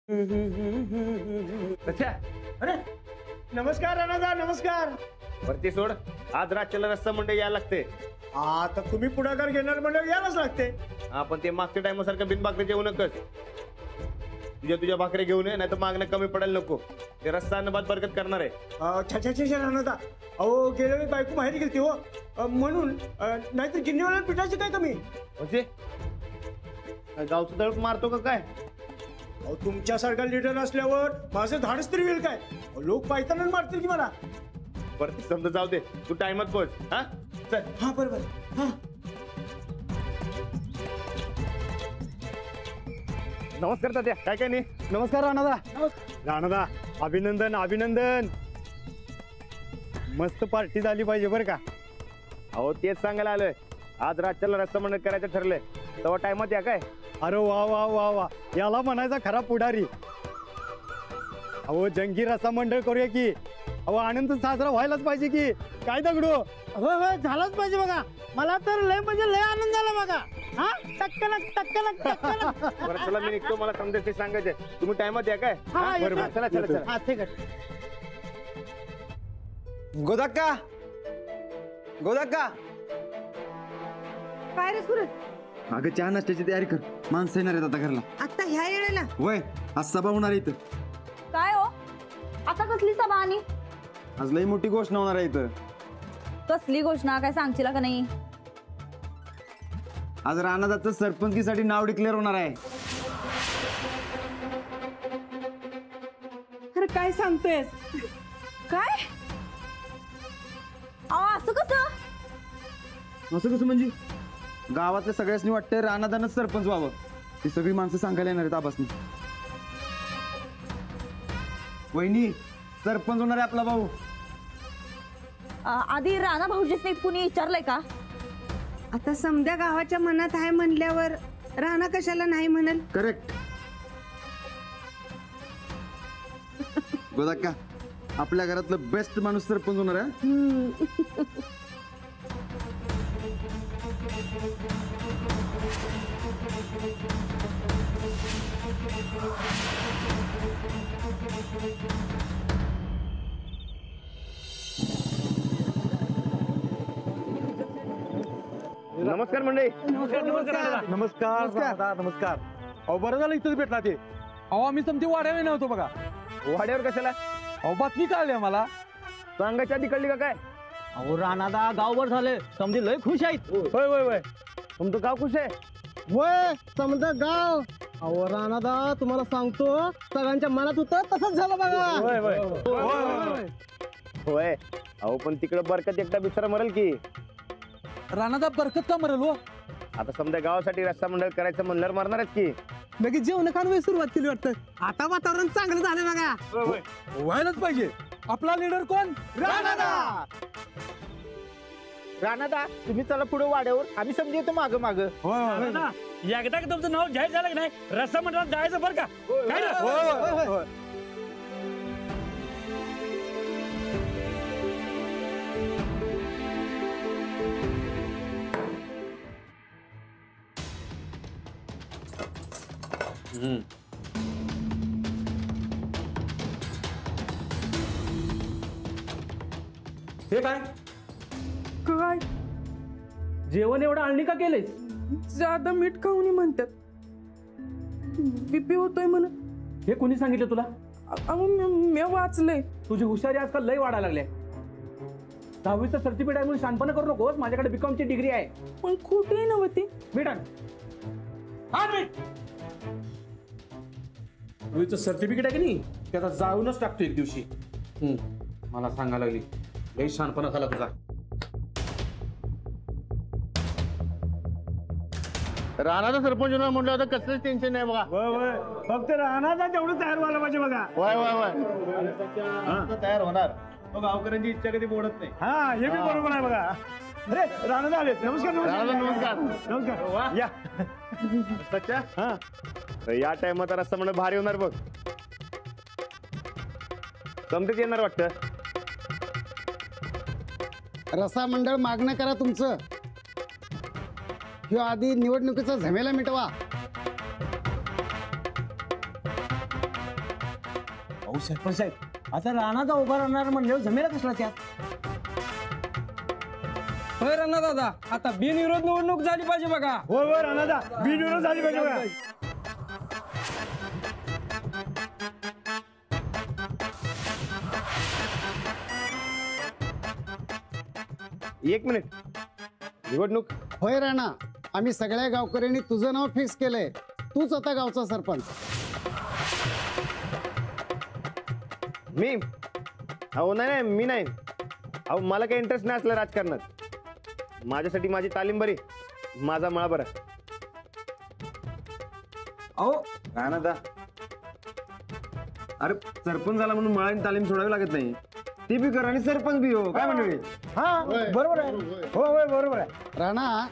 अच्छा अरे नमस्कार अनादा, नमस्कार. वरती सोड. आज रातच्याला रस्ता मंडई यायला लागते. आता तुम्ही पुढाकार घेणार म्हणजे यायलाच लागते. हा पण ते मागच्या टाइमासारखं बिन भाकरी जेवू नकस. तुझ्या भाकरी घेऊन ये, नाही तर मागणं कमी पडायला नको. ते रस्ता अन्नबाद बरकत करणार आहे. छा अनादा, अहो गेल्या वेळी बायको बाहेर गेलती हो, म्हणून नाहीतर गिन्नीवाला पिठाची काय कमी. म्हणजे गावचं दळप मारतो का काय? अहो तुमच्यासारखा लीडर असल्यावर माझं धाडस तरी होईल काय? लोक पायताना मारतील की मला. वरती समजा जाऊ दे, तू टाइमात पोहोच. हा चल. हा बरोबर. हा नमस्कार तात्या. काय काय नाही. नमस्कार राणादा. राणादा अभिनंदन अभिनंदन. मस्त पार्टी झाली पाहिजे बरं का. अहो तेच सांगायला आलोय. आज रातच्याला रस्ता मंडळ करायचं ठरलंय, तेव्हा टाइमात या काय. अरे वा वा वा वा, याला म्हणायचा खरा पुढारी. अहो जंगी रस्ता मंडळ करूया की. अहो आनंद साजरा व्हायलाच पाहिजे की. काय दगडू. होय होय झालंच पाहिजे बघा. मला तर लय म्हणजे लय आनंद झाला बघा. हा टक्कलक टक्कलक टक्कलक. बरं चला मी निघतो, मला समजा ते सांगायचंय. तुम्ही टाइमात या काय. हा, येतो. बरोबर चला चला चला. हा ठीक आहे. गोदाक्का गोदाक्का. काय रे सूरज, अगं चहा नाश्त्याची तयारी कर, माणसं येणार आहेत आता घरला. आता ह्या येळेला वय आज सभा होणार आहे इथं. काय हो आता कसली सभा आणि आज लई मोठी घोषणा होणार आहे इथं. कसली घोषणा काय सांगशील का नाही? आज राणादाचं सरपंचकीसाठी नाव डिक्लेअर होणार आहे. अरे काय सांगतोयस? काय असं कसं? असं कसं म्हणजे? गावातल्या सगळ्यांनी वाटतं राणादानच सरपंच व्हावं. ती सगळी माणसं सांगायला येणार आहेत आबासनी. वहिनी सरपंच होणार आहे आपला भाऊ. आधी राणा भाऊजीच कुणी विचारलंय का? आता समद्या गावाच्या मनात आहे म्हणल्यावर राणा कशाला नाही म्हणल. करेक्ट. गोदाक्का आपल्या घरातलं बेस्ट माणूस सरपंच होणार आहे. नमस्कार मंडळी. नमस्कार राणादा, नमस्कार. अहो बरं झालं इथंच भेटला ते. अहो आम्ही समती वाड्यावे नव्हतो बघा. वाड्यावर कशाला? अहो बातमी कळली आम्हाला. सांगायच्या आधी कळली का काय? अहो राणादा गावभर झाले, समजे लय खुश आहेत. होय होय होय. तुमचं गाव खुश आहे? होय समजा गाव. अहो राणादा तुम्हाला सांगतो, सगळ्यांच्या मनात होतं तसंच झालं बघा. होय होय. होय. अहो पण तिकडे बरकत एकटा बिचारा मरेल की. राणादा बरकत का मरेल हो? आता समजा गावासाठी रस्ता मंडळ करायचं म्हणल्यावर मरणारच की. लगेच जेवण खाणं सुरुवात केली वाटतं. आता वातावरण चांगलं झालं बघा. व्हायलाच पाहिजे. आपला लीडर कोण? राणादा. राणादा तुम्ही चला पुढे वाड्यावर, आम्ही समजे येतो माग माग. एकदा की तुमचं नाव जाहीर झालं की नाही, रस्ता मंडळात जायचं बरं का. काय रे? हे काय काय जेवण एवढं आणली का केलेस? ज्यादा मीठ खाऊनी म्हणतात. बीपी होतोय म्हण. हे कोणी सांगितलं तुला? अहो मी वाचलंय. तुझी हुशारी आजकाल लय वाढायला लागले. 10वीचं सर्टिफिकेट आहे म्हणून शानपणा करू नकोस. माझ्याकडे बीकॉमची डिग्री आहे. पण खोटी नव्हती. मीठ आण. आण मीठ. 10वीचं सर्टिफिकेट आहे की नाही, ते आता जाऊनच टाकतो एक दिवशी. मला सांगायला लागली लय शानपणा झाला तुझा. राणाचा सरपंच होणार म्हटलं आता कसलंच टेन्शन नाही बघा. होय होय, फक्त राणादा तेवढं तयार व्हायला पाहिजे बघा. Y Y Y. तयार होणार. गावकऱ्यांची इच्छा कधी मोडत नाही. हा हे बी बरोबर आहे बघा. अरे राणादा आले. नमस्कार राणादा, नमस्कार नमस्कार. नमस्कार. या सच्चा. हा या टाइमात रस्ता मंडळ भारी होणार बघ. समजत येणार वाटतं. रस्ता मंडळ मागणं करा तुमचं. ह्यो आधी निवडणुकीचा झमेला मिटवा. अहो सरपंच साहेब आता राणाचा उभा राहणार म्हणल्यावर जमेला कसला त्यात होय राणा दादा आता बिनविरोध निवडणूक झाली पाहिजे बघा. हो राणादा बिनविरोध झाली पाहिजे बघा. एक मिनिट निवडणूक होय राणा आम्ही सगळ्या गावकऱ्यांनी तुझं नाव फिक्स केलंय. तूच आता गावचा सरपंच. मी अहो नाही मी नाही. अहो मला काही इंटरेस्ट नाही असला राजकारणात. माझ्यासाठी माझी तालीम बरी, माझा मळा बरा. अहो राणादा अरे सरपंच झाला म्हणून मळानी तालीम सोडावी लागत नाही. ती बी कर आणि सरपंच बी हो. काय म्हणते हा बरोबर आहे. होय बरोबर आहे. राणा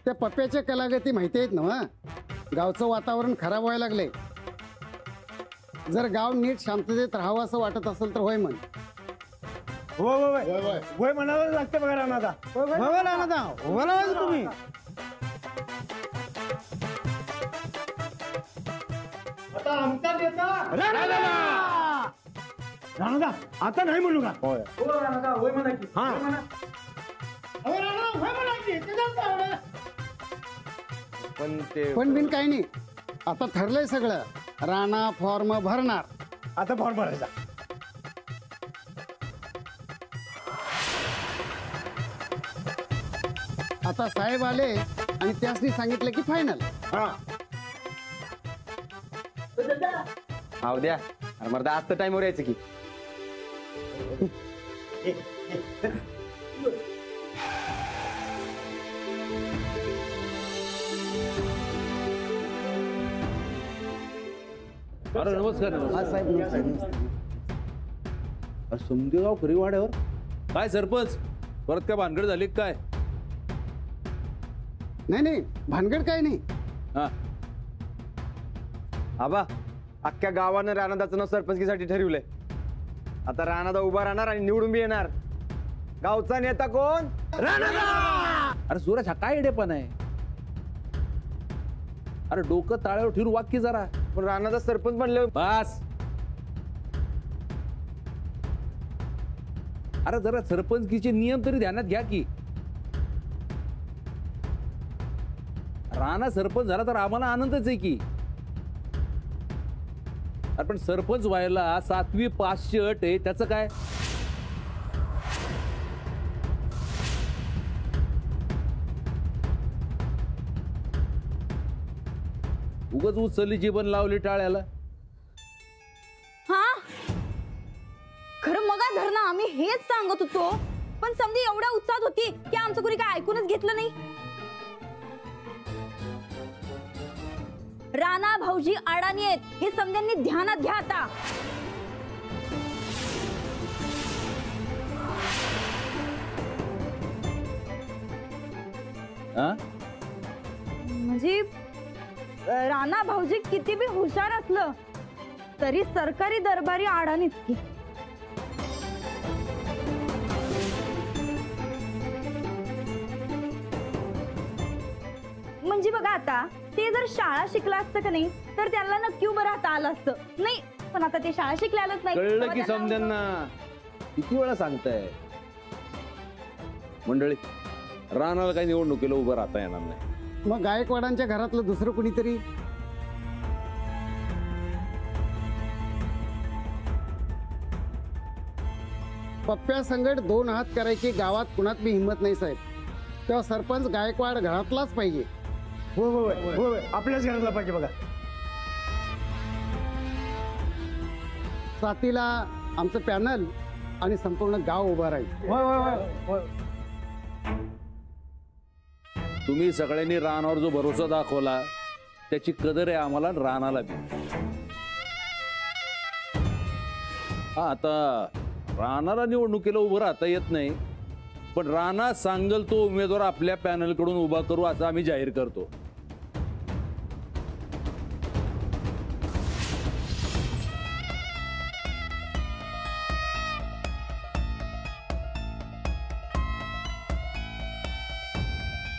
त्या पप्प्याच्या कलागती माहिती आहेत ना? गावचं वातावरण खराब व्हायला लागले. जर गाव नीट शांततेत राहावं असं वाटत असेल तर होय म्हण. होय म्हणावं लागतं बघा राणादा. होय राणादा उभा राहा तुम्ही. आता आमचा नेता राणादा आता नाही म्हणू का? हो राणादा होय म्हणा की. हा. होय म्हणा. पण पण काही नाही. आता ठरलंय सगळं. राणा फॉर्म भरणार. आता फॉर्म भरायचा. आता साहेब आले आणि त्यासनी सांगितलं की फायनल. हा द्या अरे मर्दा आज तर टाइमवर यायचं की. अरे नमस्कार हा साहेब नमस्कार. समदेगाव खरीवाड्यावर काय सरपंच परत काय भानगड झाली काय? नाही भानगड काय नाही. हा आबा अख्ख्या गावानं राणादाचं नाव सरपंचकीसाठी ठरवलंय. आता राणादा उभा राहणार आणि निवडून बी येणार. गावचा नेता कोण? अरे सूरज हा काय एडेपण आहे? अरे डोकं ताळ्यावर ठेवून वाक्य जरा. पण राणादा सरपंच बनले. बस अरे जरा सरपंचकीचे नियम तरी ध्यानात घ्या की. राणा सरपंच झाला तर आम्हाला आनंदच आहे की. अरे पण सरपंच व्हायला 7वी पासची अट आहे त्याचं काय? उगाच उचलली जीवन लावली टाळ्याला. हा खरं मग धरणं आम्ही हेच सांगत होतो, पण समधी एवढ्या उत्साहात होती की आमचं कुणी काय ऐकूनच घेतलं नाही. राणा भाऊजी अडाणी आहेत हे समध्यांनी ध्यानात घ्या. आता म्हणजे राणा भाऊजी किती बी हुशार असलं तरी सरकारी दरबारी अडाणीच की. म्हणजे बघा आता ते जर शाळा शिकला असतं का नाही तर त्याला नक्की उभं राहता आलं असतं. नाही पण आता ते शाळा शिकलेलंच नाही. कळलं की समजांना. किती वेळा सांगताय मंडळी राणाला काही निवडणुकीला उभं राहता येणार नाही. मग गायकवाडांच्या घरातलं दुसरं कुणीतरी. पप्प्या संगट 2 हात करायची गावात कुणात बी हिंमत नाही साहेब. तेव्हा सरपंच गायकवाड घरातलाच पाहिजे. होय आपल्याच घरातला पाहिजे बघा. साथीला आमचं पॅनल आणि संपूर्ण गाव उभं राहील. होय तुम्ही सगळ्यांनी राणावर जो भरोसा दाखवला त्याची कदर आहे आम्हाला राणाला बी. हा आता राणाला निवडणुकीला उभं राहता येत नाही, पण राणा सांगल तो उमेदवार आपल्या पॅनल कडून उभा करू असं आम्ही जाहीर करतो.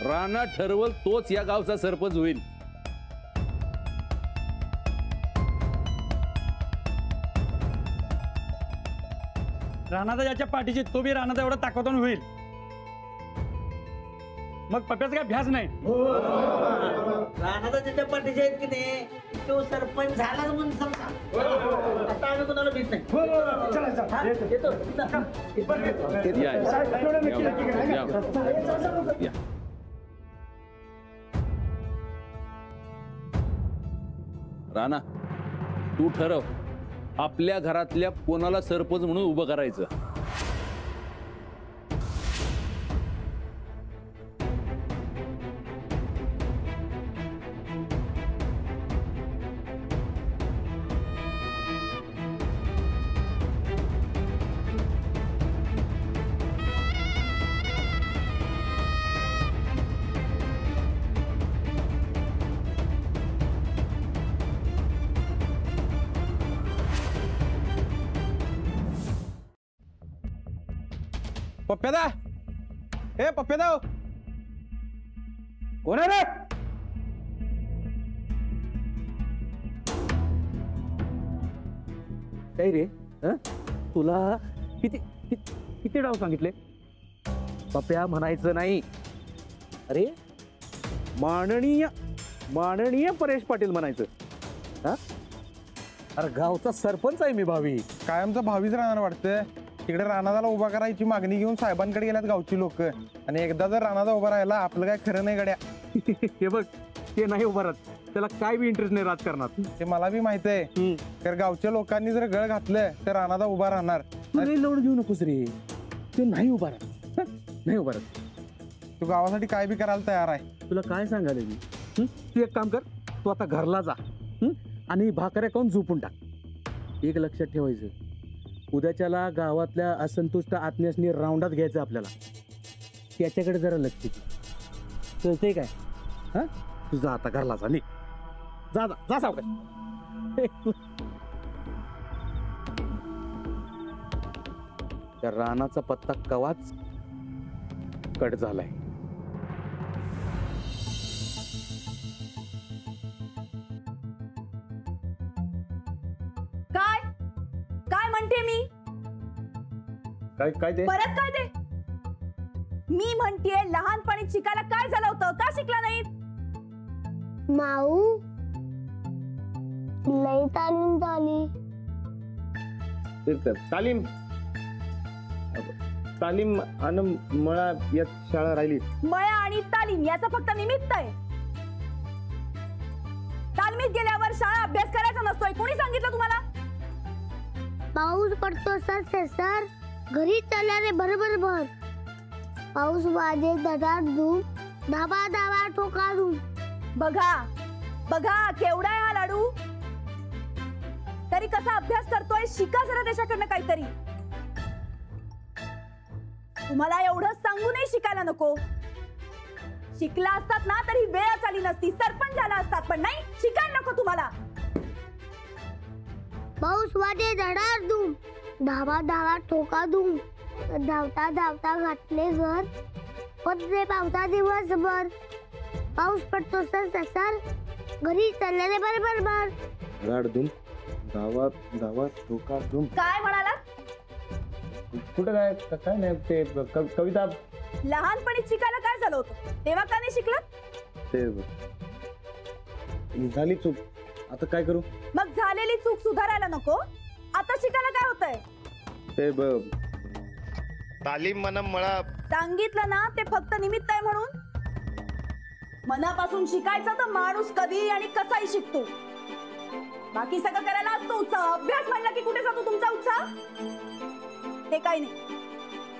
राणा ठरवल तोच या गावचा सरपंच होईल. राणादा ज्याच्या पाठीची तो बी राणादा एवढा ताकदवान होईल. मग पप्प्याचा काय भ्यास नाही. राणादा त्याच्या पाठीचे आहेत की नाही तो सरपंच झाला म्हणून समजा. आता आम्ही कोणाला भीत नाही. हा, येतो. या. राणा तू ठरव आपल्या घरातल्या कोणाला सरपंच म्हणून उभं करायचं. पप्प्यादा ए पप्प्यादा कोण आहे रे? काय रे तुला किती किती डाव सांगितले? पप्प्या म्हणायचं नाही. अरे माननीय माननीय परेश पाटील म्हणायचं. हा अरे गावचा सरपंच आहे मी भावी. कायमचा भावीच राहणार वाटतं. तिकडे राणादाला उभा करायची मागणी घेऊन साहेबांकडे गेल्यात गावची लोक. आणि एकदा जर राणादा उभा राहिला आपलं काय खरं नाही गड्या. हे बघ ते नाही उभा राहत. त्याला काय बी इंटरेस्ट नाही राजकारणात. ते मला बी माहित आहे. तर गावच्या लोकांनी जर गळ घातलं तर राणादा उभा राहणार. तू लई लोड घेऊ नकोस रे. ते नाही उभा राहत. नाही उभा राहत. तू गावासाठी काय बी करायला तयार आहे. तुला काय सांगायला मी तू एक काम कर. तू आता घरला जा आणि भाकऱ्या खाऊन झोपून टाक. एक लक्षात ठेवायचं उद्याच्याला गावातल्या असंतुष्ट आत्म्यासनी राऊंडात घ्यायचं आपल्याला. त्याच्याकडे जरा लक्ष दे. कळतंय काय? हा तुझा आता घरला जा. निघ जा जा जा सावकाश. त्या रानाचा पत्ता कवाच कट झालाय. काय काय म्हणते मी? काय ते परत काय ते? मी म्हणतेय लहानपणी शिकायला काय झालं होतं? का शिकला नाहीत? माऊ लई तालीम झाली. तालीम तालीम आणि मळा यात शाळा राहिली. मया आणि तालीम याचं फक्त निमित्त आहे. तालमीत गेल्यावर शाळा अभ्यास करायचा नसतोय. कोणी सांगितलं तुम्हाला? पाऊस पडतो सर घरी चालल्याने बरोबर भर. पाऊस वाजे दडाड धूम धाबा धाबा ठोकाडून. बघा बघा केवढा आहे हा लाडू. तरी कसा अभ्यास करतोय? शिका जरा त्याच्याकडनं काहीतरी. तुम्हाला एवढं सांगूनही शिकायला नको. शिकला असतात ना तरी वेळ आली नसती. सरपंच झाला असतात पण नाही. शिकायला नको तुम्हाला. पाऊस वाजे दडाड धूम धाबा धाबा ठोका धूम. धावता धावता घातले घर पत्रे पावता दिवसभर. पाऊस पडतो सर घरी चालल्याने बरोबर भर. राडधूम गावात गावात ठोका धूम. काय म्हणाला? कुठं काय नाही ते कविता. लहानपणी शिकायला काय झालं होतं? तेव्हा का नाही शिकलात? ते झाली चूक. आता काय करू? मग झालेली चूक सुधारायला नको. आता शिकायला काय होतंय? ते तालीम म्हणा मळा. सांगितलं ना ते फक्त निमित्त आहे म्हणून. मनापासून शिकायचं तर माणूस कधी आणि कसाही शिकतो. बाकी सगळं करायला असतो उत्साह. अभ्यास म्हणला की कुठे जातो तुमचा उत्साह? ते काही नाही.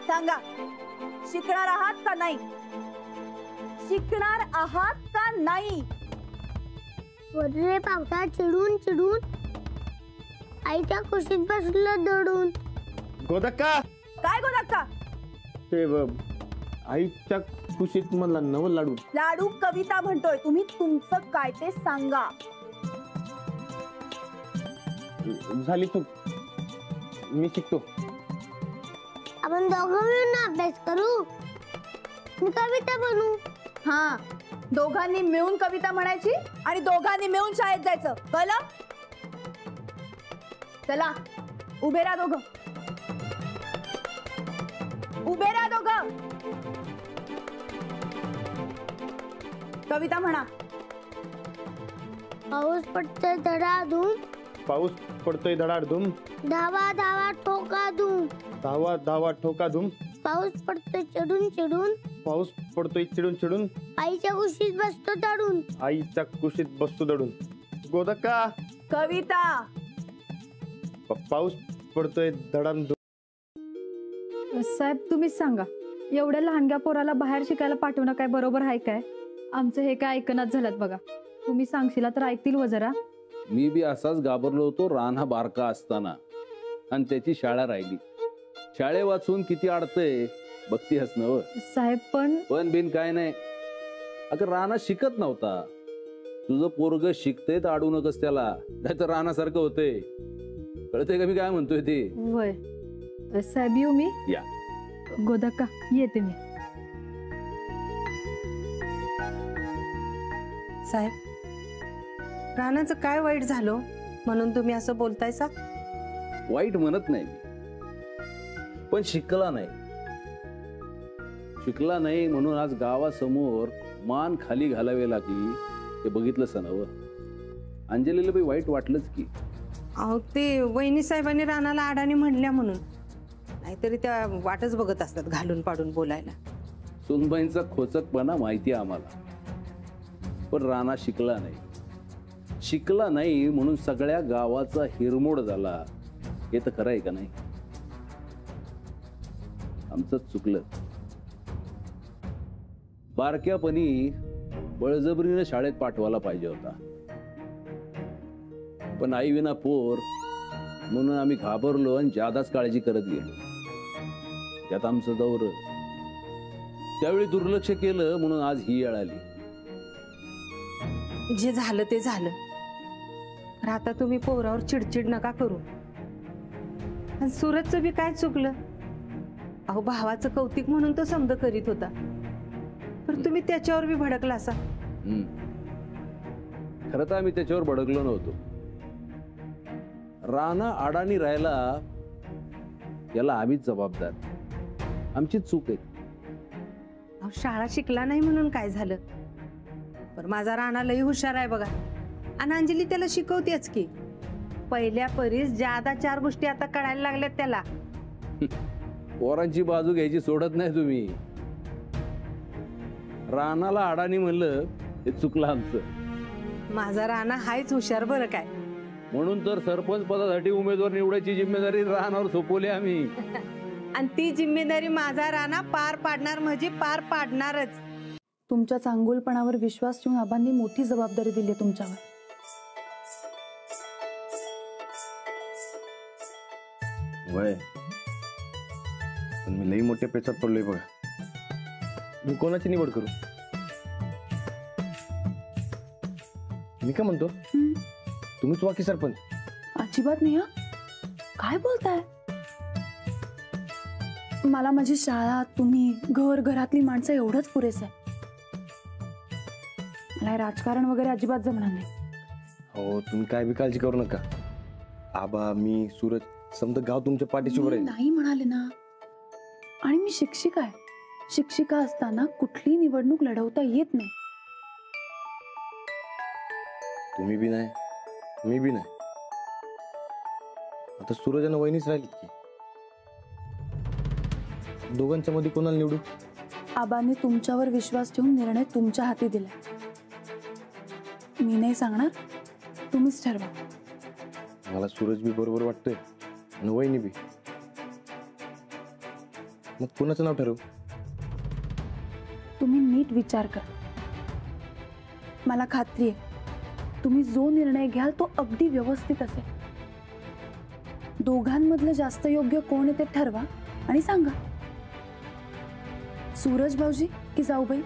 सांगा शिकणार आहात का नाही? शिकणार आहात का नाही? वरले पावसात चिडून चिडून आईच्या कुशीत बसलं दडून. गोदक्का काय गोदक्का? ते आईच्या कुशीत म्हणला नवल लाडू. लाडू कविता म्हणतोय. तुम्ही तुमचं काय ते सांगा. झाली चूक. मी शिकतो. आपण दोघं मिळून अभ्यास करू. मी कविता बनू. हा दोघांनी मिळून कविता म्हणायची आणि दोघांनी मिळून शाळेत जायचं. कळलं? चला उभे राहा दोघं. उभे राहा दोघं. कविता म्हणा. पाऊस पडतोय धडाधूम, पाऊस पडतोय धडाडधूम, धावा धावा ठोका धूम. धावा धावा ठोका धूम, पाऊस पडतोय चढून चढून, पाऊस पडतोय चिडून चिडून, आईच्या कुशीत बसतो दडून. आईच्या कुशीत बसतो दडून. गोदक्का, कविता. पाऊस पडतोय धडाडधूम. साहेब तुम्हीच सांगा, एवढ्या लहानग्या पोराला बाहेर शिकायला पाठवणं काय बरोबर आहे काय? आमचं हे काय ऐकनात झालं बघा. तुम्ही सांगशीला तर ऐकतील व जरा. मी बी असाच घाबरलो होतो राणा बारका असताना, आणि त्याची शाळा राहिली. शाळे वाचून किती अडतंय बघती हसणं. साहेब पण बिन काय नाही. अगं राणा शिकत नव्हता. तुझं पोरग शिकते तर अडू नकस त्याला, नाही तर राणासारखं होते. कळते का मी काय म्हणतोय ते? वय साहेब येऊ मी. या. गोदक्का येते मी. साहेब, रानाचं काय वाईट झालं म्हणून तुम्ही असं बोलतायसा? वाईट म्हणत नाही मी, पण शिकला नाही. शिकला नाही म्हणून आज गावासमोर मान खाली घालावे लागली. ते बघितलं सनावं. अंजलीला बी वाईट वाटलंच की. अहो ते वहिनी साहेबांनी रानाला अडाणी म्हणल्या म्हणून, नाहीतरी त्या वाटच बघत असतात घालून पाडून बोलायला. सुनबाईंचा खोचकपणा माहिती आहे आम्हाला, पण राणा शिकला नाही. शिकला नाही म्हणून सगळ्या गावाचा हिरमोड झाला. हे तर खरं आहे का नाही? आमचं चुकलं. बारक्यापणी बळजबरीने शाळेत पाठवायला पाहिजे होता, पण आई विना पोर म्हणून आम्ही घाबरलो आणि जादाच काळजी करत गेलो. त्यात आमचं दौर. त्यावेळी दुर्लक्ष केलं म्हणून आज ही वेळ आली. जे झालं ते झालं. तर आता तुम्ही पोरावर चिडचिड नका करू. आणि सूरजचं बी काय चुकलं? अहो भावाचं कौतिक म्हणून तो समज करीत होता, पण तुम्ही त्याच्यावर बी भडकला असा. खरं तर आम्ही त्याच्यावर भडकलो नव्हतो. राणा अडाणी राहिला याला आम्हीच जबाबदार. आमची चूक आहे. अहो शाळा शिकला नाही म्हणून काय झालं? पण माझा राणा लई हुशार आहे बघा, आणि अंजली त्याला शिकवतेच की. पहिल्या परीस जादा 4 गोष्टी आता कळायला लागल्यात त्याला. पोरांची बाजू घ्यायची सोडत नाही तुम्ही. राणाला अडाणी म्हणलं हे चुकलं आमचं. माझा राणा हायच हुशार बरं काय. म्हणून तर सरपंच पदासाठी उमेदवार निवडायची जिम्मेदारी राणावर सोपवली आम्ही. आणि ती जिम्मेदारी माझा राणा पार पाडणार म्हणजे पार पाडणारच. तुमच्या चांगुलपणावर विश्वास ठेवून आबांनी मोठी जबाबदारी दिली तुमच्यावर. वय पण मी लई मोठ्या पेचात पडलोय बघा. मी कोणाची निवड करू? मी काय म्हणतो, तुम्हीच वाकी सरपंच. अजिबात नाही. काय बोलताय? मला माझी शाळा, तुम्ही, घर, घरातली माणसं एवढंच पुरेसं आहे. मला राजकारण वगैरे अजिबात जमणार नाही. हो तुम्ही काय बी काळजी करू नका. आबा, मी, सूरज समजा गाव तुमच्या पाठीशी उभं राहील. नाही म्हणाले ना. आणि मी शिक्षिका आहे. शिक्षिका असताना कुठली निवडणूक लढवता येत नाही. तुम्ही बी नाही, मी बी नाही. आता सूरज आणि वहिनीच राहिलीत की. दोघांच्या मध्ये कोणाला निवडू? आबांनी तुमच्यावर विश्वास ठेवून निर्णय तुमच्या हाती दिलाय. मी नाही सांगणार, तुम्हीच ठरवा. मला सूरज बी बरोबर वाटतंय आणि वहिनी बी. मग कोणाचं नाव ठरवू? तुम्ही नीट विचार करा. मला खात्री आहे तुम्ही जो निर्णय घ्याल तो अगदी व्यवस्थित असेल. दोघांमधलं जास्त योग्य कोण आहे ते ठरवा आणि सांगा. सूरज भाऊजी की जाऊबाई?